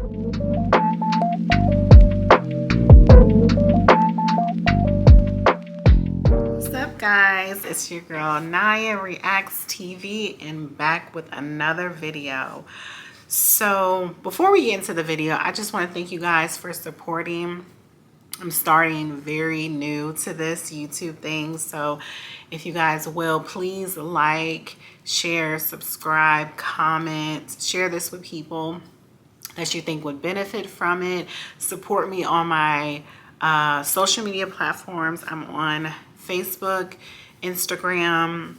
What's up, guys? It's your girl Naya Reacts TV and back with another video. So before we get into the video, I just want to thank you guys for supporting. I'm starting very new to this YouTube thing, so if you guys will, please like, share, subscribe, comment, share this with people that you think would benefit from it. Support me on my social media platforms. I'm on Facebook, Instagram,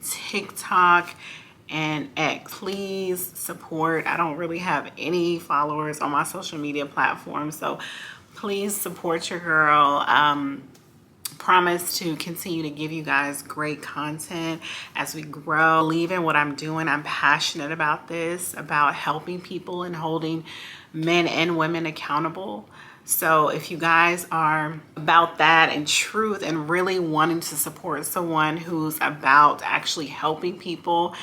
TikTok, and X. Please support. I don't really have any followers on my social media platforms, so please support your girl. Promise to continue to give you guys great content as we grow. I believe in what I'm doing. I'm passionate about this, about helping people and holding men and women accountable. So if you guys are about that and truth and really wanting to support someone who's about actually helping people,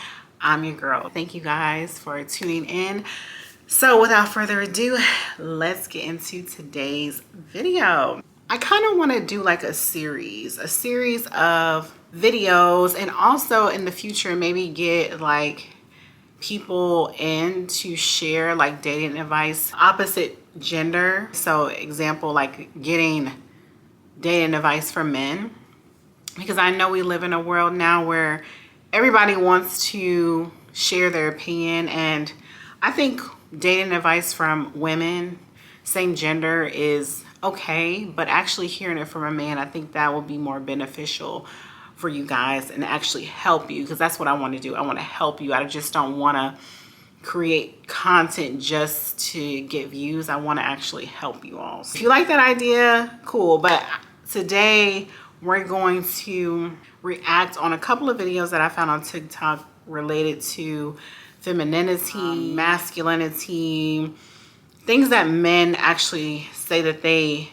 I'm your girl. Thank you guys for tuning in. So without further ado, let's get into today's video. I kind of want to do like a series of videos, and also in the future maybe get like people in to share like dating advice, opposite gender. So example, like getting dating advice from men, because I know we live in a world now where everybody wants to share their opinion, and I think dating advice from women, same gender, is okay, but actually hearing it from a man, I think that will be more beneficial for you guys and actually help you, because that's what I want to do. I want to help you. I just don't want to create content just to get views. I want to actually help you all. So if you like that idea, cool. But today we're going to react on a couple of videos that I found on TikTok related to femininity, masculinity, things that men actually say that they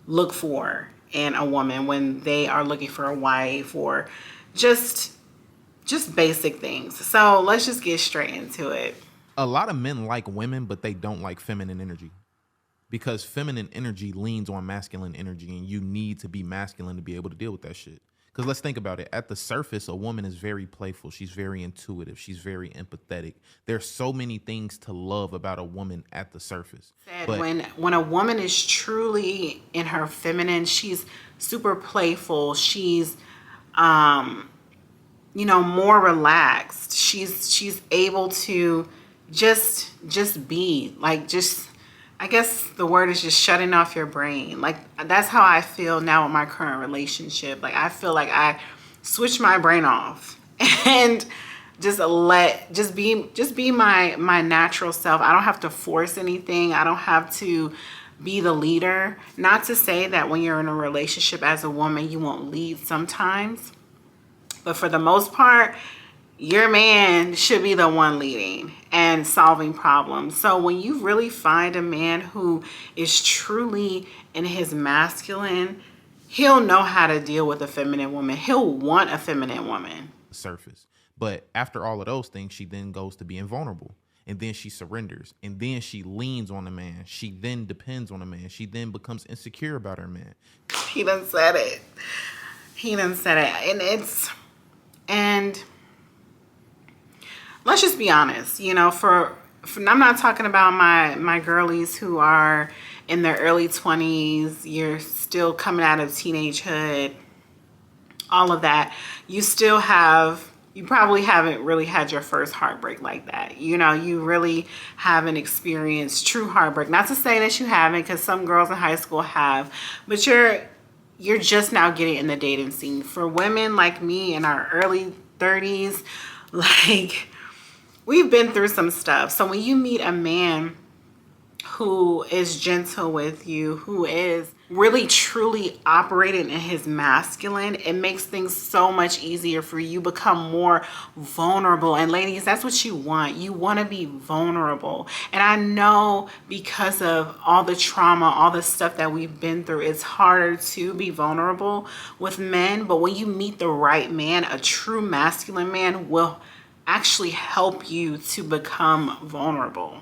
look for in a woman when they are looking for a wife, or just basic things. So let's just get straight into it. A lot of men like women, but they don't like feminine energy, because feminine energy leans on masculine energy, and you need to be masculine to be able to deal with that shit. Because let's think about it. At the surface, a woman is very playful. She's very intuitive. She's very empathetic. There's so many things to love about a woman at the surface. But when a woman is truly in her feminine, she's super playful. She's you know, more relaxed. She's able to just be like, just, I guess the word is just shutting off your brain. Like, that's how I feel now with my current relationship. Like, I feel like I switch my brain off and just be my natural self. I don't have to force anything. I don't have to be the leader. Not to say that when you're in a relationship as a woman, you won't lead sometimes, but for the most part, your man should be the one leading and solving problems. So when you really find a man who is truly in his masculine, he'll know how to deal with a feminine woman. He'll want a feminine woman. Surface. But after all of those things, she then goes to being vulnerable. And then she surrenders. And then she leans on a man. She then depends on a man. She then becomes insecure about her man. He done said it. He done said it. And let's just be honest, you know, for I'm not talking about my girlies who are in their early 20s, you're still coming out of teenagehood, all of that. You probably haven't really had your first heartbreak like that. You know, you really haven't experienced true heartbreak. Not to say that you haven't, because some girls in high school have, but you're just now getting in the dating scene. For women like me in our early 30s, like, we've been through some stuff. So when you meet a man who is gentle with you, who is really truly operating in his masculine, it makes things so much easier for you. Become more vulnerable. And ladies, that's what you want. You want to be vulnerable. And I know because of all the trauma, all the stuff that we've been through, it's harder to be vulnerable with men. But when you meet the right man, a true masculine man will actually help you to become vulnerable.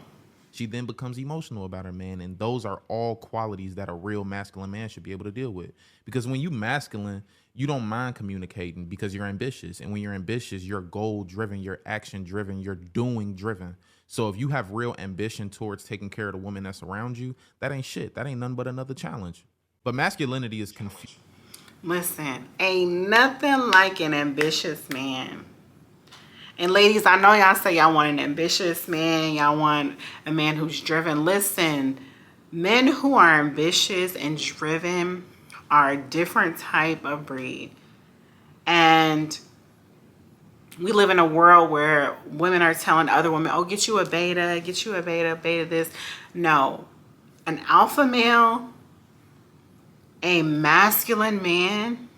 She then becomes emotional about her man, and those are all qualities that a real masculine man should be able to deal with. Because when you masculine, you don't mind communicating because you're ambitious, and when you're ambitious, you're goal driven, you're action driven, you're doing driven. So if you have real ambition towards taking care of the woman that's around you, that ain't shit. That ain't nothing but another challenge. But masculinity is confused. Listen, ain't nothing like an ambitious man. And ladies, I know y'all say y'all want an ambitious man, y'all want a man who's driven. Listen, men who are ambitious and driven are a different type of breed. And we live in a world where women are telling other women, oh, get you a beta, beta this. No, an alpha male, a masculine man,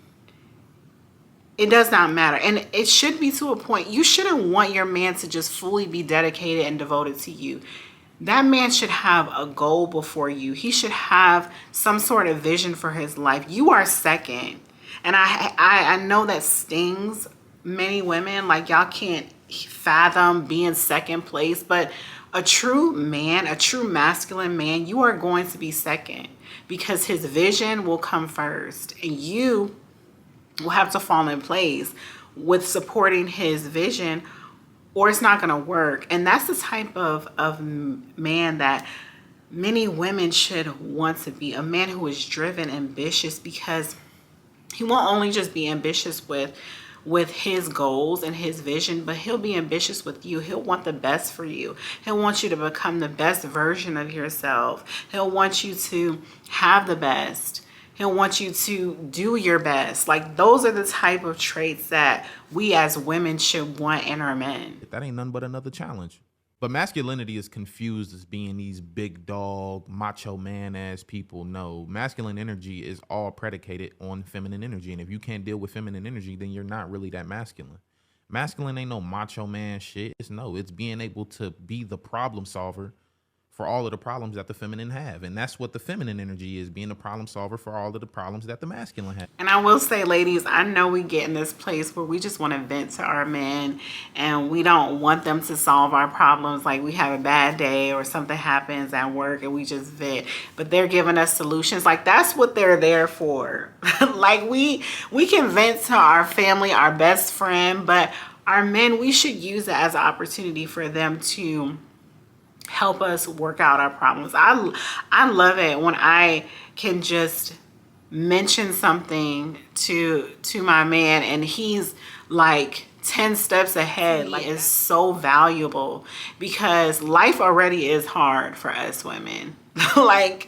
it does not matter. And it should be to a point. You shouldn't want your man to just fully be dedicated and devoted to you. That man should have a goal before you. He should have some sort of vision for his life. You are second. And I know that stings many women. Like, y'all can't fathom being second place. But a true man, a true masculine man, you are going to be second because his vision will come first. And you will have to fall in place with supporting his vision, or it's not going to work. And that's the type of man that many women should want to be, a man who is driven, ambitious, because he won't only just be ambitious with his goals and his vision, but he'll be ambitious with you. He'll want the best for you. He'll want you to become the best version of yourself. He'll want you to have the best. He'll want you to do your best. Like, those are the type of traits that we as women should want in our men. That ain't nothing but another challenge. But masculinity is confused as being these big dog, macho man ass people. No, masculine energy is all predicated on feminine energy. And if you can't deal with feminine energy, then you're not really that masculine. Masculine ain't no macho man shit. It's being able to be the problem solver for all of the problems that the feminine have. And that's what the feminine energy is, being the problem solver for all of the problems that the masculine have. And I will say, ladies, I know we get in this place where we just want to vent to our men and we don't want them to solve our problems. Like, we have a bad day or something happens at work and we just vent, but they're giving us solutions. Like, that's what they're there for. Like, we can vent to our family, our best friend, but our men, we should use it as an opportunity for them to help us work out our problems. I love it when I can just mention something to my man and he's like 10 steps ahead. Like, it's so valuable because life already is hard for us women. Like,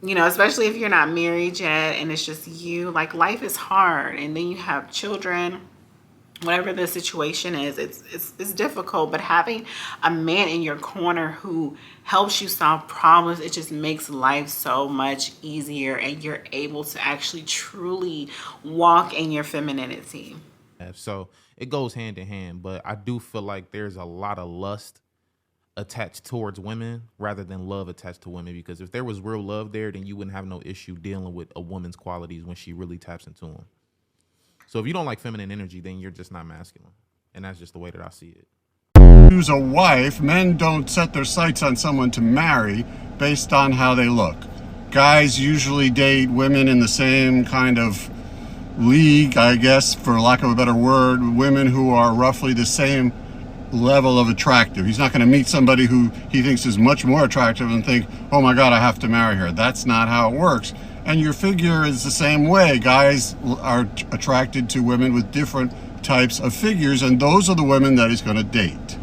you know, especially if you're not married yet and it's just you, like, life is hard, and then you have children. Whatever the situation is, it's difficult, but having a man in your corner who helps you solve problems, it just makes life so much easier, and you're able to actually truly walk in your femininity. So it goes hand in hand, but I do feel like there's a lot of lust attached towards women rather than love attached to women, because if there was real love there, then you wouldn't have no issue dealing with a woman's qualities when she really taps into them. So if you don't like feminine energy, then you're just not masculine. And that's just the way that I see it. Choose a wife. Men don't set their sights on someone to marry based on how they look. Guys usually date women in the same kind of league, I guess, for lack of a better word, women who are roughly the same level of attractive. He's not going to meet somebody who he thinks is much more attractive and think, oh my God, I have to marry her. That's not how it works. And your figure is the same way. Guys are attracted to women with different types of figures, and those are the women that he's going to date,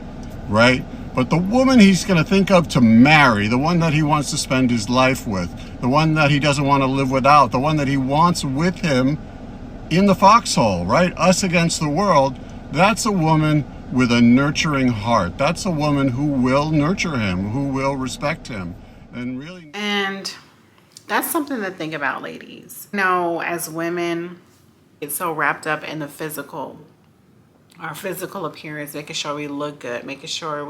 right? But the woman he's going to think of to marry, the one that he wants to spend his life with, the one that he doesn't want to live without, the one that he wants with him in the foxhole, right? Us against the world, that's a woman with a nurturing heart. That's a woman who will nurture him, who will respect him, and really... And that's something to think about, ladies. You know, as women, get so wrapped up in the physical, our physical appearance, making sure we look good, making sure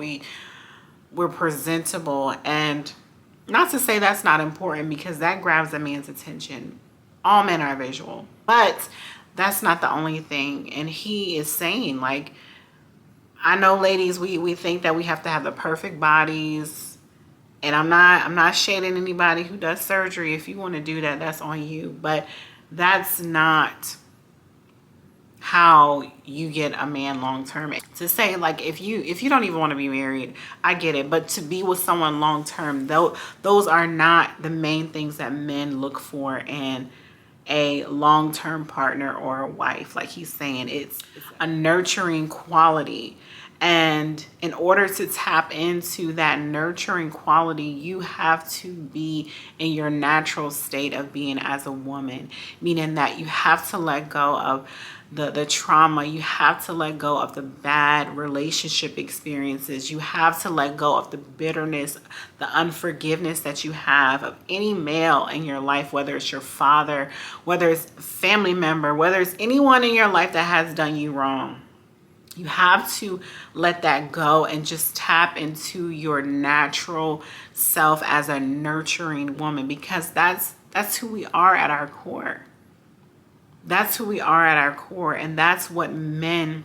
we're presentable. And not to say that's not important, because that grabs a man's attention. All men are visual, but that's not the only thing. And he is saying, like, I know, ladies, we think that we have to have the perfect bodies, and I'm not shading anybody who does surgery. If you want to do that, that's on you. But that's not how you get a man long term. To say, like, if you don't even want to be married, I get it. But to be with someone long term, those are not the main things that men look for in a long-term partner or a wife. Like he's saying, it's a nurturing quality. And in order to tap into that nurturing quality, you have to be in your natural state of being as a woman, meaning that you have to let go of the trauma. You have to let go of the bad relationship experiences. You have to let go of the bitterness, the unforgiveness that you have of any male in your life, whether it's your father, whether it's a family member, whether it's anyone in your life that has done you wrong. You have to let that go and just tap into your natural self as a nurturing woman, because that's who we are at our core. That's who we are at our core, and that's what men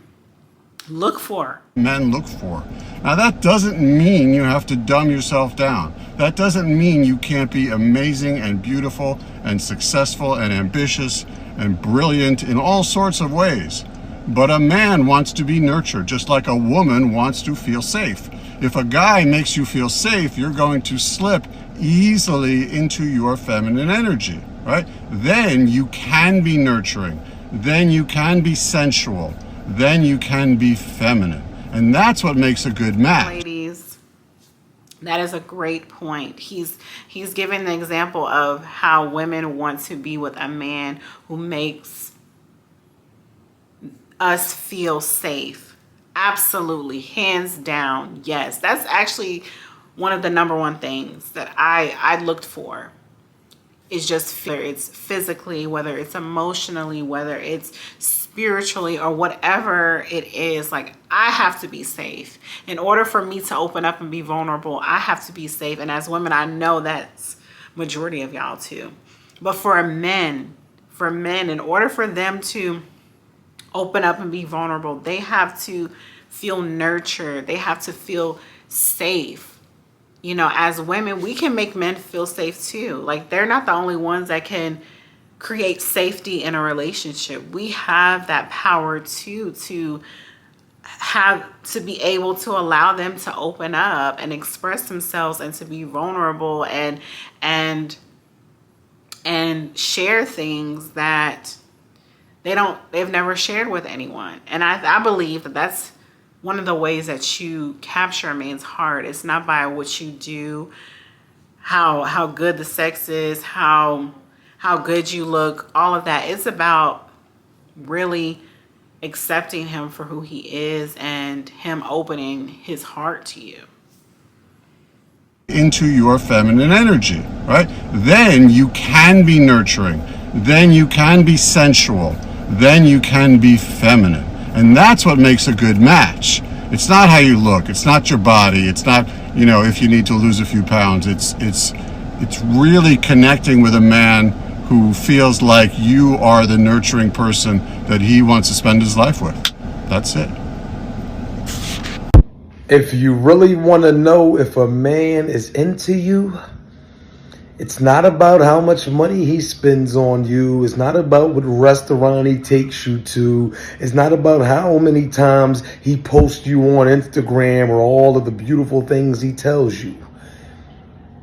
look for. Men look for. Now, that doesn't mean you have to dumb yourself down. That doesn't mean you can't be amazing and beautiful and successful and ambitious and brilliant in all sorts of ways. But a man wants to be nurtured, just like a woman wants to feel safe. If a guy makes you feel safe, you're going to slip easily into your feminine energy, right? Then you can be nurturing. Then you can be sensual. Then you can be feminine. And that's what makes a good match. Ladies, that is a great point. He's giving the example of how women want to be with a man who makes us feel safe. Absolutely, hands down, yes. That's actually one of the number one things that I looked for. Is just, whether it's physically, whether it's emotionally, whether it's spiritually, or whatever it is. Like, I have to be safe. In order for me to open up and be vulnerable, I have to be safe. And as women, I know that's majority of y'all too. But for men, in order for them to open up and be vulnerable, they have to feel nurtured. They have to feel safe. You know, as women, we can make men feel safe too. Like, they're not the only ones that can create safety in a relationship. We have that power too, to be able to allow them to open up and express themselves and to be vulnerable and share things that they've never shared with anyone. And I believe that that's one of the ways that you capture a man's heart. It's not by what you do, how good the sex is, how good you look, all of that. It's about really accepting him for who he is and him opening his heart to you. Into your feminine energy, right? Then you can be nurturing. Then you can be sensual. Then you can be feminine. And that's what makes a good match. It's not how you look. It's not your body. It's not, if you need to lose a few pounds. It's really connecting with a man who feels like you are the nurturing person that he wants to spend his life with. That's it. If you really want to know if a man is into you, it's not about how much money he spends on you. It's not about what restaurant he takes you to. It's not about how many times he posts you on Instagram or all of the beautiful things he tells you.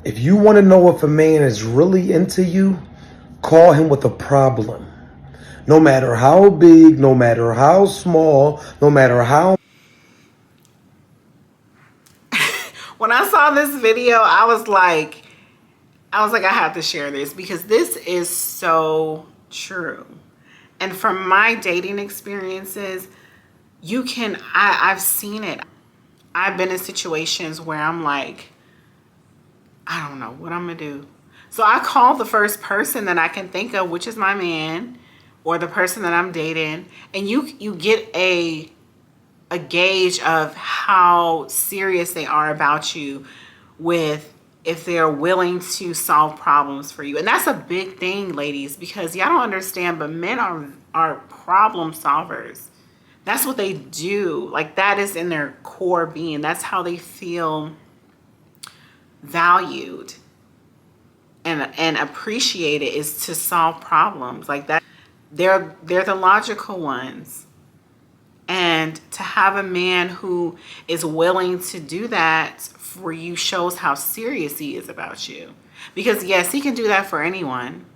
If you want to know if a man is really into you, call him with a problem. No matter how big, no matter how small, no matter how... When I saw this video, I was like, I have to share this because this is so true. And from my dating experiences, I've seen it. I've been in situations where I'm like, I don't know what I'm gonna do. So I call the first person that I can think of, which is my man or the person that I'm dating. And you get a gauge of how serious they are about you with if they're willing to solve problems for you. And that's a big thing, ladies, because y'all don't understand, but men are problem solvers. That's what they do. Like, that is in their core being. That's how they feel valued and appreciated, is to solve problems. Like that, they're the logical ones. And to have a man who is willing to do that for you shows how serious he is about you. Because yes, he can do that for anyone.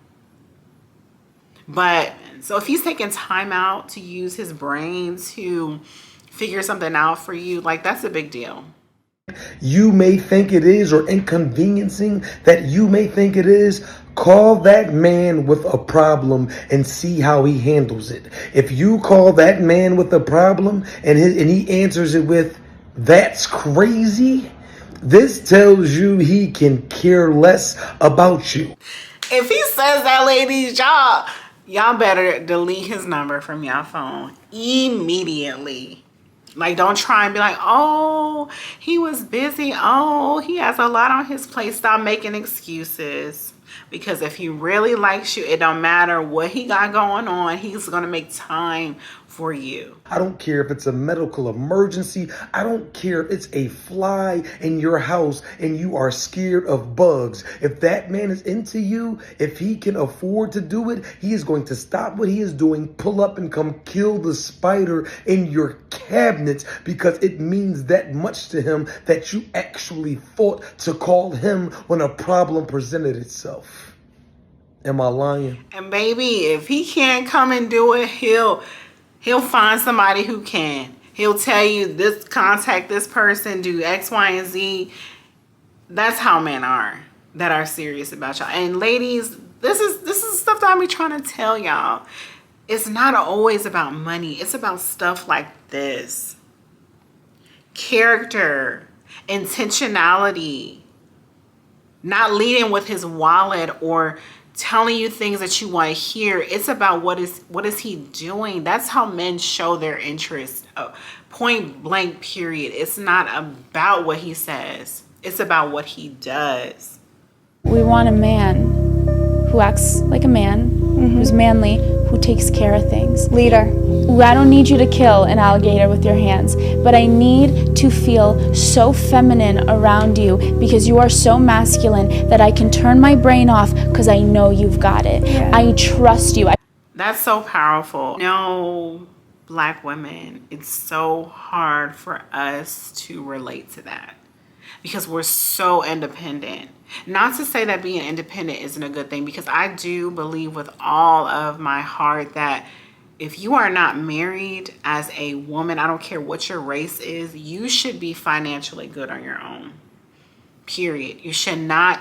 But so if he's taking time out to use his brain to figure something out for you, like, that's a big deal. You may think it is, or inconveniencing that you may think it is, call that man with a problem and see how he handles it. If you call that man with a problem and he answers it with, "That's crazy," this tells you he can care less about you. If he says that, ladies, y'all better delete his number from your phone immediately. Like, don't try and be like, oh, he was busy. Oh, he has a lot on his plate. Stop making excuses. Because if he really likes you, it don't matter what he got going on. He's going to make time for you. I don't care if it's a medical emergency. I don't care if it's a fly in your house and you are scared of bugs. If that man is into you, if he can afford to do it, he is going to stop what he is doing, pull up and come kill the spider in your cabinets, because it means that much to him that you actually thought to call him when a problem presented itself. Am I lying? And baby, if he can't come and do it, he'll find somebody who can. He'll tell you, this, contact this person, do X, Y, and Z. That's how men are that are serious about y'all. And ladies, this is stuff that I be trying to tell y'all. It's not always about money. It's about stuff like this. Character, intentionality, not leading with his wallet or telling you things that you want to hear. It's about what is he doing. That's how men show their interest. Point blank, period. It's not about what he says. It's about what he does. We want a man who acts like a man, who's manly, who takes care of things. Leader. I don't need you to kill an alligator with your hands, but I need to feel so feminine around you, because you are so masculine that I can turn my brain off because I know you've got it. Yeah. I trust you. That's so powerful. No, Black women, it's so hard for us to relate to that because we're so independent. Not to say that being independent isn't a good thing, because I do believe with all of my heart that if you are not married as a woman, I don't care what your race is, you should be financially good on your own. Period. You should not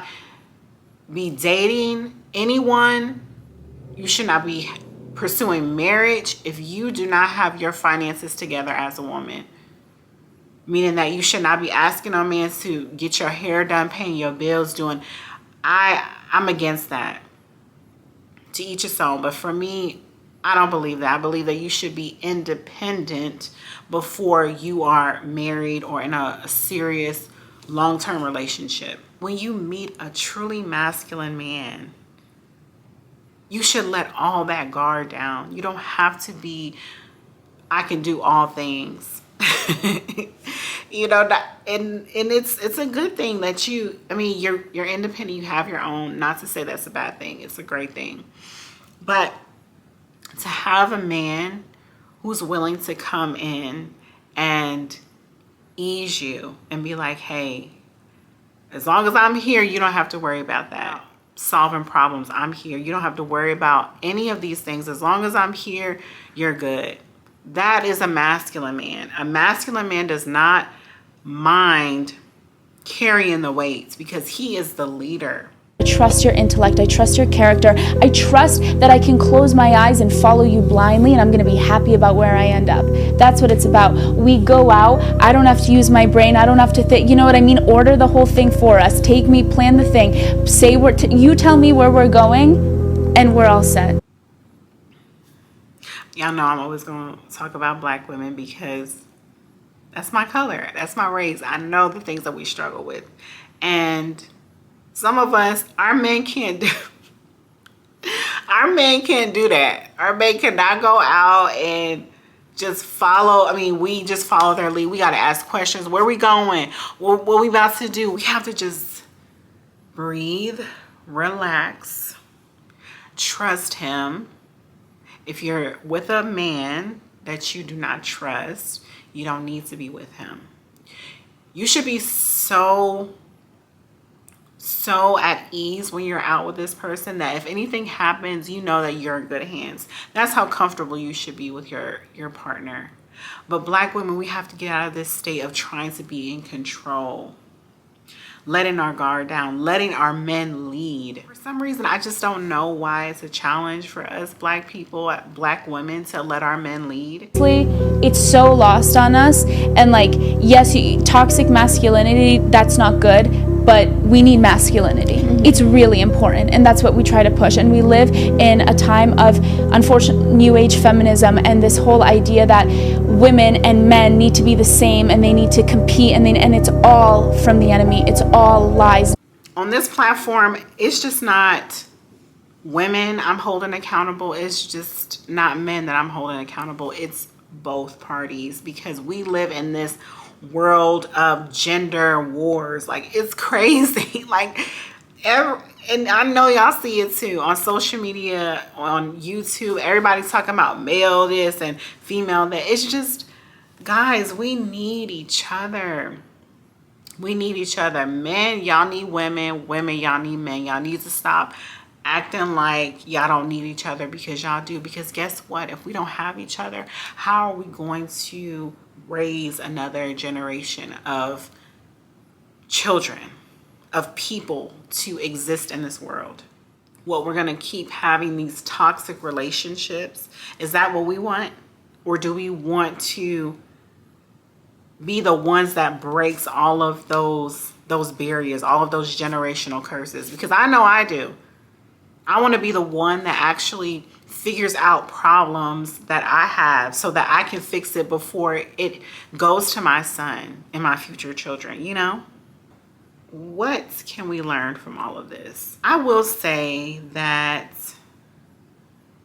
be dating anyone. You should not be pursuing marriage if you do not have your finances together as a woman. Meaning that you should not be asking a man to get your hair done, paying your bills, doing. I'm against that. To each his own. But for me, I don't believe that. I believe that you should be independent before you are married or in a serious long-term relationship. When you meet a truly masculine man, you should let all that guard down. You don't have to be, I can do all things. You know, and it's a good thing that you're independent, you have your own. Not to say that's a bad thing, it's a great thing. But to have a man who's willing to come in and ease you and be like, hey, as long as I'm here, you don't have to worry about that. Solving problems, I'm here. You don't have to worry about any of these things. As long as I'm here, you're good. That is a masculine man. A masculine man does not mind carrying the weight because he is the leader. I trust your intellect. I trust your character. I trust that I can close my eyes and follow you blindly, and I'm going to be happy about where I end up. That's what it's about. We go out. I don't have to use my brain. I don't have to think. You know what I mean? Order the whole thing for us. Take me, plan the thing. Say you tell me where we're going, and we're all set. Y'all know I'm always going to talk about Black women because that's my color. That's my race. I know the things that we struggle with. And some of us, our men can't do that. Our men cannot go out and just follow. I mean, we just follow their lead. We got to ask questions. Where we going? What we about to do? We have to just breathe, relax, trust him. If you're with a man that you do not trust, you don't need to be with him. You should be so at ease when you're out with this person that if anything happens, you know that you're in good hands. That's how comfortable you should be with your partner. But Black women, we have to get out of this state of trying to be in control, letting our guard down, letting our men lead. For some reason, I just don't know why it's a challenge for us Black people, Black women, to let our men lead. It's so lost on us. And like, yes, toxic masculinity, that's not good, but we need masculinity. It's really important, and that's what we try to push. And we live in a time of, unfortunate new age feminism and this whole idea that women and men need to be the same and they need to compete, and it's all from the enemy. It's all lies. On this platform, it's just not women I'm holding accountable. It's just not men that I'm holding accountable. It's both parties, because we live in this world of gender wars. Like, it's crazy. Like, and I know y'all see it too on social media, on YouTube. Everybody's talking about male this and female that. It's just, guys, we need each other. We need each other. Men, y'all need women. Women, y'all need men. Y'all need to stop acting like y'all don't need each other, because y'all do. Because guess what? If we don't have each other, how are we going to raise another generation of children, of people to exist in this world? What, we're going to keep having these toxic relationships? Is that what we want? Or do we want to be the ones that breaks all of those barriers, all of those generational curses? Because I know I do. I want to be the one that actually figures out problems that I have so that I can fix it before it goes to my son and my future children, you know? What can we learn from all of this? I will say that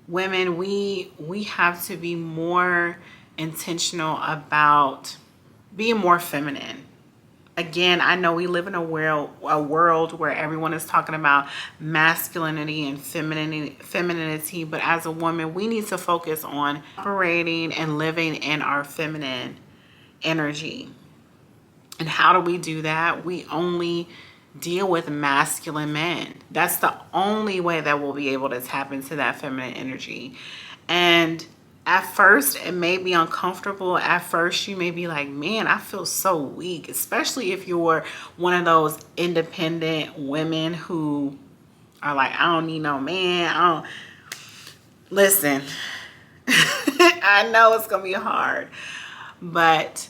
women, we have to be more intentional about being more feminine. Again, I know we live in a world where everyone is talking about masculinity and femininity, but as a woman, we need to focus on operating and living in our feminine energy. And how do we do that? We only deal with masculine men. That's the only way that we'll be able to tap into that feminine energy. And at first, it may be uncomfortable. At first, you may be like, man, I feel so weak, especially if you're one of those independent women who are like, I don't need no man. Listen, I know it's going to be hard, but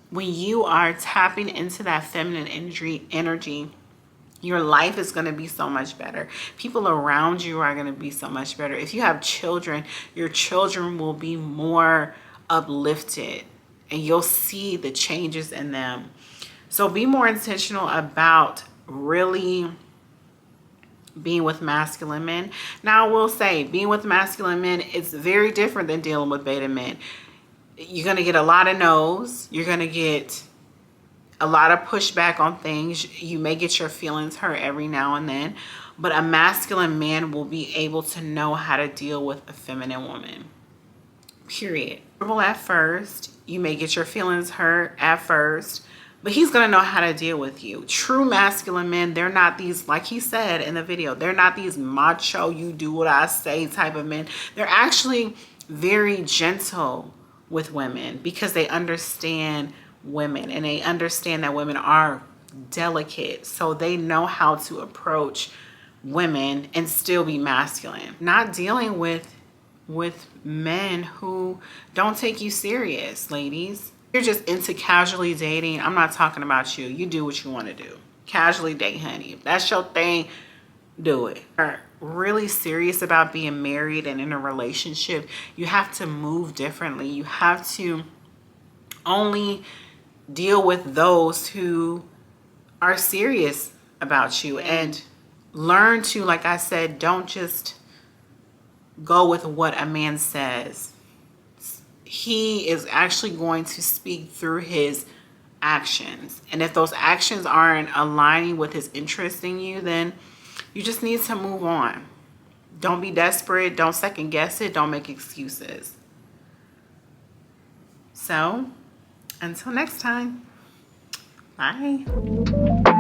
when you are tapping into that feminine energy, your life is going to be so much better. People around you are going to be so much better. If you have children, your children will be more uplifted and you'll see the changes in them. So be more intentional about really being with masculine men. Now, I will say, being with masculine men is very different than dealing with beta men. You're going to get a lot of no's. You're going to get a lot of pushback on things. You may get your feelings hurt every now and then, but a masculine man will be able to know how to deal with a feminine woman. Period. At first, you may get your feelings hurt at first, but he's going to know how to deal with you. True masculine men, they're not these, like he said in the video, they're not these macho, you do what I say type of men. They're actually very gentle with women because they understand women and they understand that women are delicate, so they know how to approach women and still be masculine. Not dealing with men who don't take you serious. Ladies, you're just into casually dating. I'm not talking about you. You do what you want to do. Casually date, honey. If that's your thing, do it. Are really serious about being married and in a relationship, you have to move differently. You have to only deal with those who are serious about you, and learn to, like I said, don't just go with what a man says. he is actually going to speak through his actions. And if those actions aren't aligning with his interest in you, then you just need to move on. Don't be desperate. Don't second guess it. Don't make excuses. So, until next time, bye.